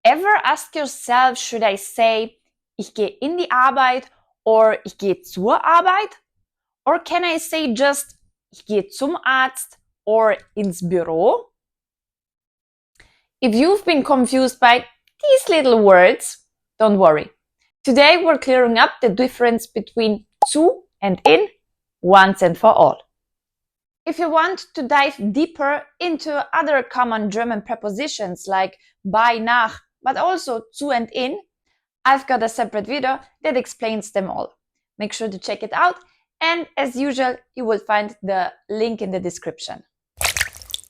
Ever ask yourself, should I say, ich gehe in die Arbeit or ich gehe zur Arbeit? Or can I say just, ich gehe zum Arzt or ins Büro? If you've been confused by these little words, don't worry. Today we're clearing up the difference between zu and in once and for all. If you want to dive deeper into other common German prepositions like bei, nach, but also zu and in, I've got a separate video that explains them all. Make sure to check it out, and as usual, you will find the link in the description.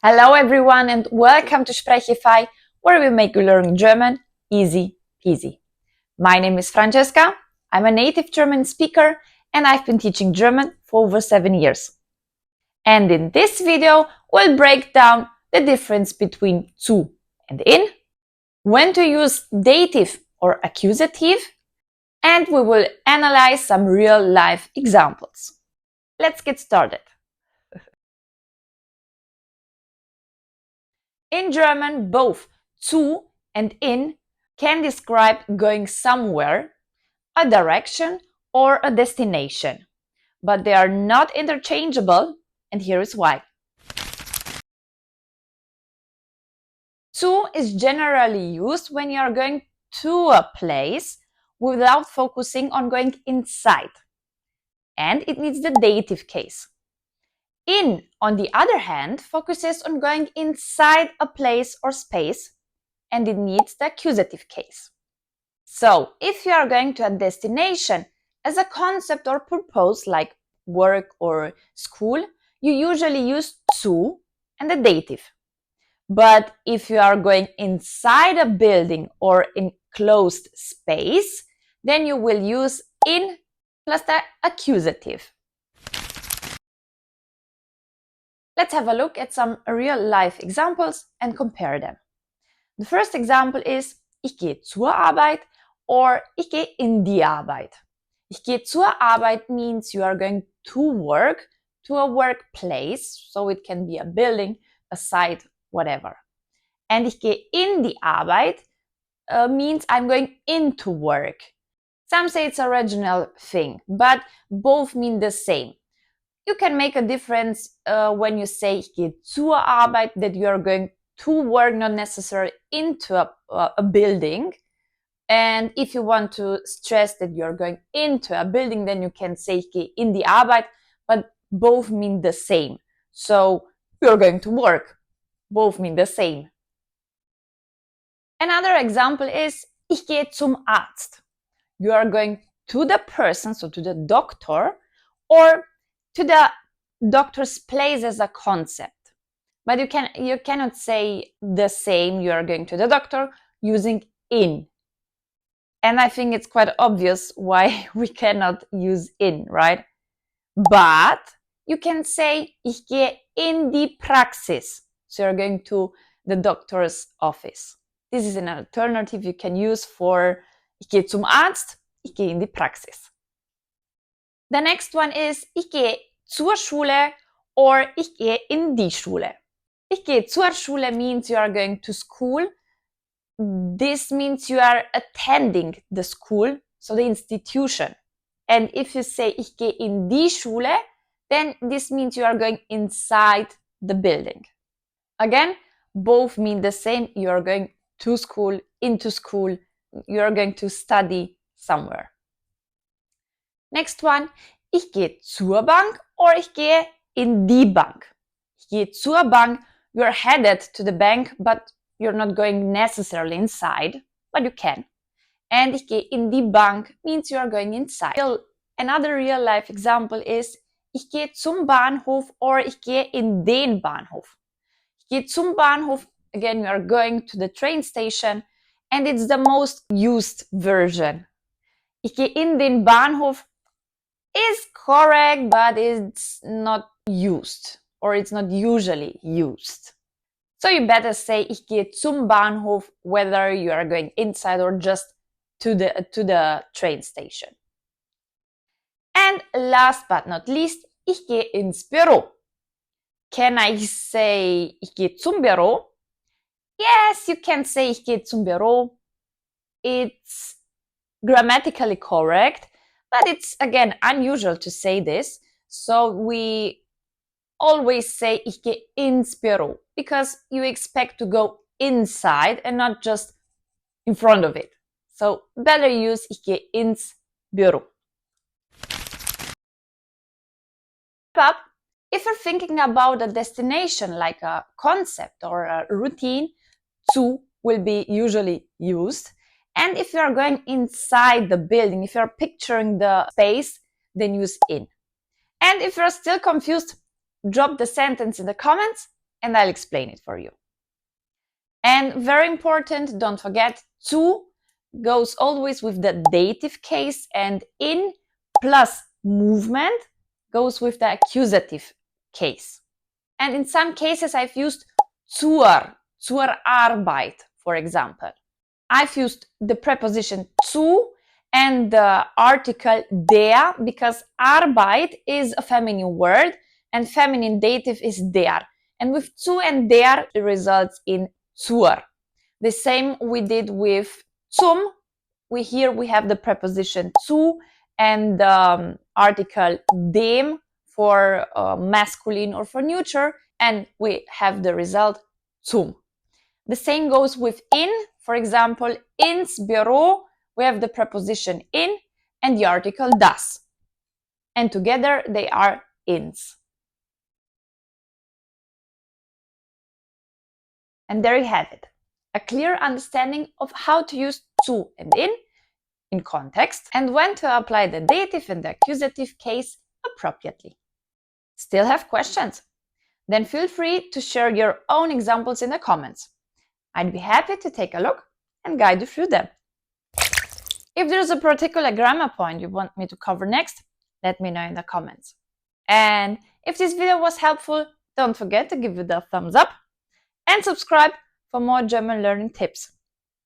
Hello everyone and welcome to Sprechify, where we make learning German easy peasy. My name is Francesca, I'm a native German speaker and I've been teaching German for over 7 years. And in this video, we'll break down the difference between zu and in, when to use dative or accusative, and we will analyze some real-life examples. Let's get started. In German, both zu and in can describe going somewhere, a direction, or a destination, but they are not interchangeable, and here is why. Zu is generally used when you are going to a place without focusing on going inside, and it needs the dative case. In, on the other hand, focuses on going inside a place or space, and it needs the accusative case. So, if you are going to a destination as a concept or purpose like work or school, you usually use zu and the dative. But if you are going inside a building or enclosed space, then you will use in plus the accusative. Let's have a look at some real-life examples and compare them. The first example is ich gehe zur Arbeit or ich gehe in die Arbeit. Ich gehe zur Arbeit means you are going to work, to a workplace, so it can be a building, a site, whatever. And ich gehe in die Arbeit means I'm going into work. Some say it's a regional thing, but both mean the same. You can make a difference when you say ich gehe zur Arbeit, that you are going to work, not necessarily into a building. And if you want to stress that you're going into a building, then you can say ich gehe in die Arbeit, but both mean the same. So you're going to work. Both mean the same. Another example is ich gehe zum Arzt. You are going to the person, so to the doctor, or to the doctor's place as a concept. But you cannot say the same, you are going to the doctor, using in. And I think it's quite obvious why we cannot use in, right? But you can say ich gehe in die Praxis. So you're going to the doctor's office. This is an alternative you can use for ich gehe zum Arzt, ich gehe in die Praxis. The next one is ich gehe zur Schule or ich gehe in die Schule. Ich gehe zur Schule means you are going to school. This means you are attending the school, so the institution. And if you say ich gehe in die Schule, then this means you are going inside the building. Again, both mean the same. You are going to school, into school. You are going to study somewhere. Next one, ich gehe zur Bank or ich gehe in die Bank. Ich gehe zur Bank, you are headed to the bank, but you're not going necessarily inside, but you can. And ich gehe in die Bank means you are going inside. Another real life example is ich gehe zum Bahnhof or ich gehe in den Bahnhof. Ich gehe zum Bahnhof, again, you are going to the train station, and it's the most used version. Ich gehe in den Bahnhof is correct, but it's not used, or it's not usually used. So you better say ich gehe zum Bahnhof, whether you are going inside or just to the train station. And last but not least, ich gehe ins Büro. Can I say ich gehe zum Büro? Yes, you can say ich gehe zum Büro, it's grammatically correct, but it's again unusual to say this. So we always say ich gehe ins Büro because you expect to go inside and not just in front of it. So better use ich gehe ins Büro. But if you're thinking about a destination like a concept or a routine, zu will be usually used. And if you are going inside the building, if you're picturing the space, then use in. And if you're still confused, drop the sentence in the comments and I'll explain it for you. And very important, don't forget, zu goes always with the dative case, and in plus movement goes with the accusative case. And in some cases I've used zur Arbeit, for example. I've used the preposition zu and the article der because Arbeit is a feminine word and feminine dative is der. And with zu and der, it results in zur. The same we did with zum. Here we have the preposition zu and the article dem for masculine or for neuter, and we have the result zum. The same goes with in. For example, ins Büro, we have the preposition in and the article das. And together they are ins. And there you have it. A clear understanding of how to use zu and in context, and when to apply the dative and the accusative case appropriately. Still have questions? Then feel free to share your own examples in the comments. I'd be happy to take a look and guide you through them. If there's a particular grammar point you want me to cover next, let me know in the comments. And if this video was helpful, don't forget to give it a thumbs up and subscribe for more German learning tips.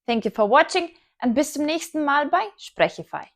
Thank you for watching und bis zum nächsten Mal bei Sprechify.